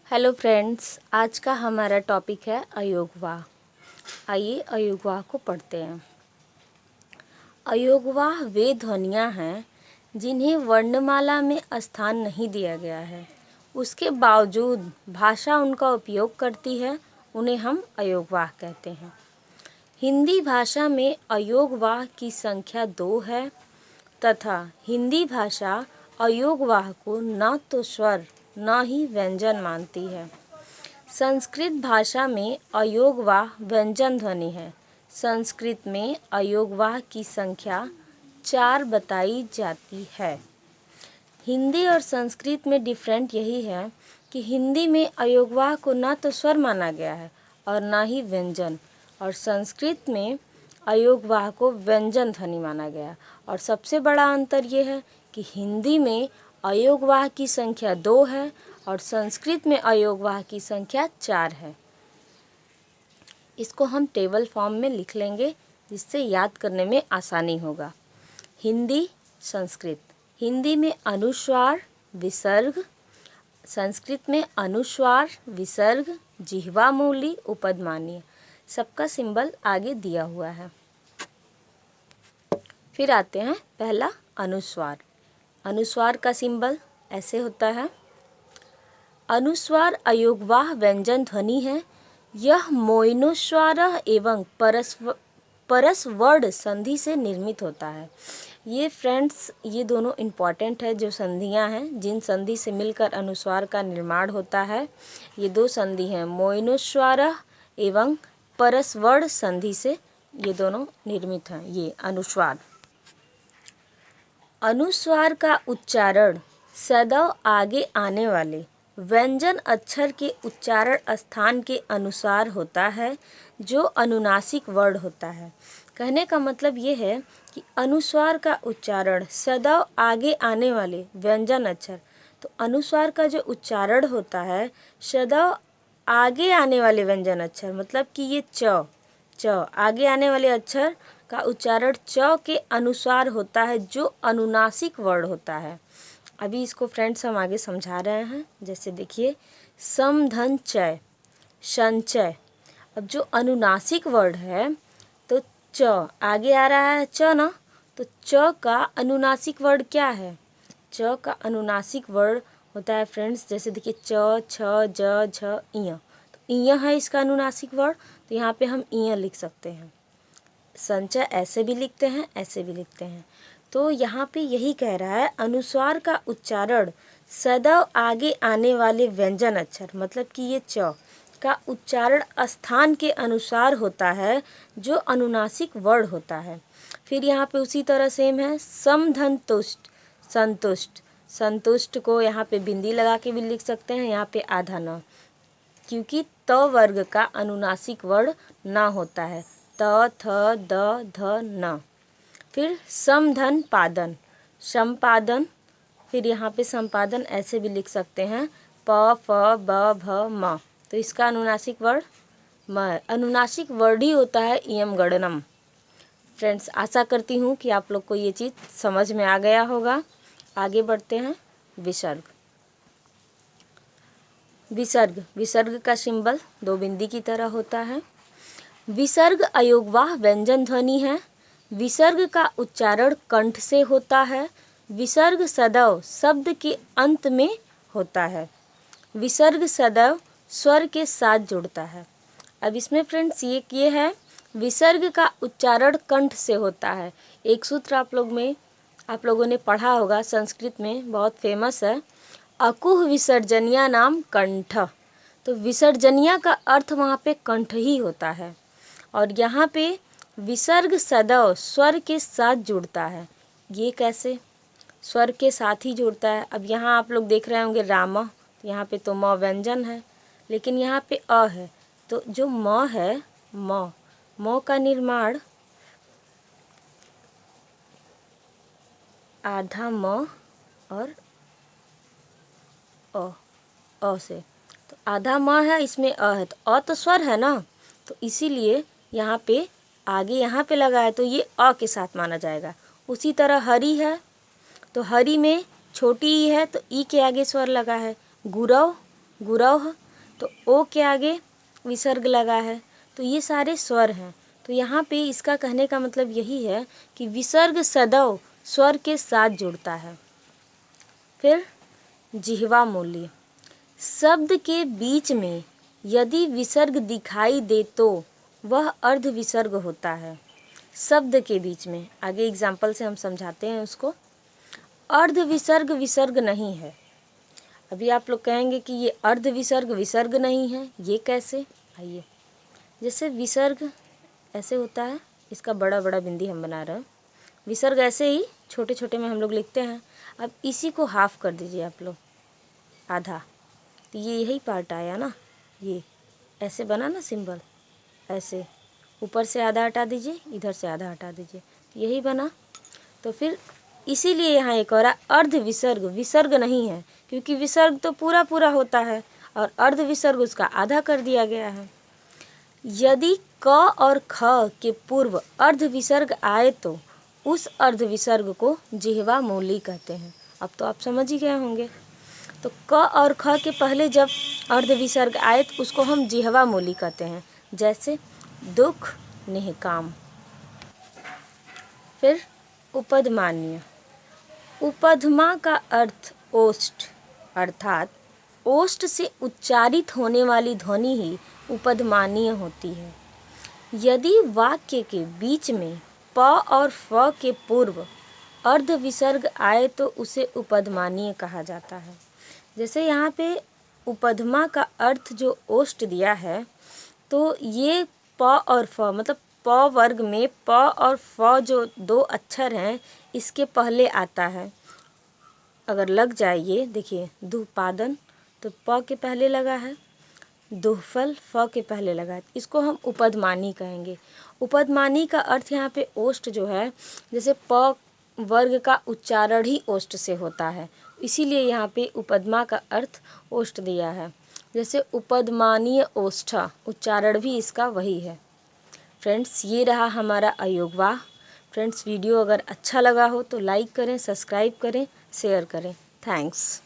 Hello friends, आज का हमारा टॉपिक है अयोगवाह। आइए अयोगवाह को पढ़ते हैं। अयोगवाह वे ध्वनियाँ हैं जिन्हें वर्णमाला में स्थान नहीं दिया गया है, उसके बावजूद भाषा उनका उपयोग करती है, उन्हें हम अयोगवाह कहते हैं। हिंदी भाषा में अयोगवाह की संख्या 2 है तथा हिंदी भाषा अयोगवाह को न तो स्वर न ही व्यंजन मानती है। संस्कृत भाषा में अयोगवाह व्यंजन ध्वनि है। संस्कृत में अयोगवाह की संख्या 4 बताई जाती है। हिंदी और संस्कृत में डिफरेंट यही है कि हिंदी में अयोगवाह को न तो स्वर माना गया है और न ही व्यंजन, और संस्कृत में अयोगवाह को व्यंजन ध्वनि माना गया। और सबसे बड़ा अंतर ये है कि हिंदी में अयोगवाह की संख्या 2 है और संस्कृत में अयोगवाह की संख्या 4 है। इसको हम टेबल फॉर्म में लिख लेंगे जिससे याद करने में आसानी होगा। हिंदी, संस्कृत। हिंदी में अनुस्वार, विसर्ग, संस्कृत में अनुस्वार, विसर्ग, जिह्वा मूली, उपधमानीय। सबका सिंबल आगे दिया हुआ है। फिर आते हैं पहला अनुस्वार। अनुस्वार का सिंबल ऐसे होता है। अनुस्वार अयोगवाह व्यंजन ध्वनि है। यह मोइनोस्वार एवं परस्वर्ण संधि से निर्मित होता है। ये फ्रेंड्स, ये दोनों इम्पॉर्टेंट है। जो संधियां हैं, जिन संधि से मिलकर अनुस्वार का निर्माण होता है, ये 2 संधि हैं, मोइनोस्वार एवं परस्वर्ण संधि से ये दोनों निर्मित हैं। ये अनुस्वार। अनुस्वार का उच्चारण सदैव आगे आने वाले व्यंजन अक्षर के उच्चारण स्थान के अनुसार होता है, जो अनुनासिक वर्ण होता है। कहने का मतलब ये है कि अनुस्वार का उच्चारण सदैव आगे आने वाले व्यंजन अक्षर, तो अनुस्वार का जो उच्चारण होता है सदैव आगे आने वाले व्यंजन अक्षर, मतलब कि ये च आगे आने वाले अक्षर का उच्चारण च के अनुसार होता है, जो अनुनासिक वर्ण होता है। अभी इसको फ्रेंड्स हम आगे समझा रहे हैं। जैसे देखिए, सम धन चय, संचय। अब जो अनुनासिक वर्ण है तो च आगे आ रहा है च ना, तो च का अनुनासिक वर्ण क्या है? च का अनुनासिक वर्ण होता है फ्रेंड्स, जैसे देखिए च, छ, ज, झ, इय। तो इय है इसका अनुनासिक वर्ण, तो यहाँ पे हम इय लिख सकते हैं। संचय ऐसे भी लिखते हैं, ऐसे भी लिखते हैं। तो यहाँ पे यही कह रहा है, अनुस्वार का उच्चारण सदैव आगे आने वाले व्यंजन अक्षर, मतलब कि ये च का उच्चारण स्थान के अनुसार होता है, जो अनुनासिक वर्ण होता है। फिर यहाँ पे उसी तरह सेम है, समधन तुष्ट, संतुष्ट। संतुष्ट को यहाँ पे बिंदी लगा के भी लिख सकते हैं, यहाँ पे आधा न, क्योंकि त वर्ग का अनुनासिक वर्ण न होता है। त, थ, द, ध, न। फिर समधन पादन, संपादन। फिर यहाँ पे संपादन ऐसे भी लिख सकते हैं, प, फ, ब, भ, म। तो इसका अनुनासिक वर्ण म। अनुनासिक वर्ण ही होता है इयम गणनम। फ्रेंड्स, आशा करती हूँ कि आप लोग को ये चीज़ समझ में आ गया होगा। आगे बढ़ते हैं। विसर्ग। विसर्ग, विसर्ग का सिंबल 2 बिंदी की तरह होता है। विसर्ग अयोगवाह व्यंजन ध्वनि है। विसर्ग का उच्चारण कंठ से होता है। विसर्ग सदैव शब्द के अंत में होता है। विसर्ग सदैव स्वर के साथ जुड़ता है। अब इसमें फ्रेंड्स ये है, विसर्ग का उच्चारण कंठ से होता है। एक सूत्र आप लोगों ने पढ़ा होगा, संस्कृत में बहुत फेमस है, अकुह विसर्जनिया नाम कंठ। तो विसर्जनिया का अर्थ वहाँ पे कंठ ही होता है। और यहाँ पे विसर्ग सदैव स्वर के साथ जुड़ता है। ये कैसे? स्वर के साथ ही जुड़ता है। अब यहाँ आप लोग देख रहे होंगे राम, यहाँ पे तो म व्यंजन है, लेकिन यहाँ पे अ है। तो जो म है, म का निर्माण आधा म और अ से, तो आधा म है, इसमें अ है, तो अ तो स्वर है ना, तो इसीलिए यहाँ पे आगे यहाँ पे लगा है, तो ये अ के साथ माना जाएगा। उसी तरह हरि है, तो हरि में छोटी ई है, तो ई के आगे स्वर लगा है। गुरव, गुरौह, तो ओ के आगे विसर्ग लगा है। तो ये सारे स्वर हैं। तो यहाँ पे इसका कहने का मतलब यही है कि विसर्ग सदैव स्वर के साथ जुड़ता है। फिर जिह्वा मूल्य, शब्द के बीच में यदि विसर्ग दिखाई दे तो वह अर्ध विसर्ग होता है। शब्द के बीच में, आगे एग्जाम्पल से हम समझाते हैं उसको। अर्ध विसर्ग विसर्ग नहीं है। अभी आप लोग कहेंगे कि ये अर्ध विसर्ग विसर्ग नहीं है, ये कैसे? आइए, जैसे विसर्ग ऐसे होता है, इसका बड़ा बड़ा बिंदी हम बना रहे हैं। विसर्ग ऐसे ही छोटे छोटे में हम लोग लिखते हैं। अब इसी को हाफ कर दीजिए आप लोग, आधा, तो ये यही पार्ट आया ना, ये ऐसे बना ना सिंबल, ऐसे ऊपर से आधा हटा दीजिए, इधर से आधा हटा दीजिए, यही बना। तो फिर इसीलिए यहाँ एक और अर्ध विसर्ग विसर्ग नहीं है, क्योंकि विसर्ग तो पूरा पूरा होता है और अर्ध विसर्ग उसका आधा कर दिया गया है। यदि क और ख के पूर्व अर्ध विसर्ग आए तो उस अर्ध विसर्ग को जिह्वा मूली कहते हैं। अब तो आप समझ ही गए होंगे। तो क और ख के पहले जब अर्ध विसर्ग आए तो उसको हम जिह्वा मूली कहते हैं, जैसे दुख, निहकाम। फिर उपधमान्य, उपधमा का अर्थ ओष्ठ, अर्थात ओष्ठ से उच्चारित होने वाली ध्वनि ही उपधमानीय होती है। यदि वाक्य के बीच में प और फ के पूर्व अर्ध विसर्ग आए तो उसे उपधमानीय कहा जाता है। जैसे यहाँ पे उपधमा का अर्थ जो ओष्ठ दिया है, तो ये प और फ, मतलब प वर्ग में प और फ जो दो अक्षर हैं इसके पहले आता है। अगर लग जाए, ये देखिए दुपादन, तो प के पहले लगा है, दुहफल फ के पहले लगा है, इसको हम उपधमानी कहेंगे। उपधमानी का अर्थ यहाँ पे ओष्ठ जो है, जैसे प वर्ग का उच्चारण ही ओष्ठ से होता है, इसीलिए यहाँ पे उपधमा का अर्थ ओष्ठ दिया है। जैसे उपधमानीय ओष्ठ, उच्चारण भी इसका वही है। फ्रेंड्स, ये रहा हमारा अयोगवाह। फ्रेंड्स, वीडियो अगर अच्छा लगा हो तो लाइक करें, सब्सक्राइब करें, शेयर करें। थैंक्स।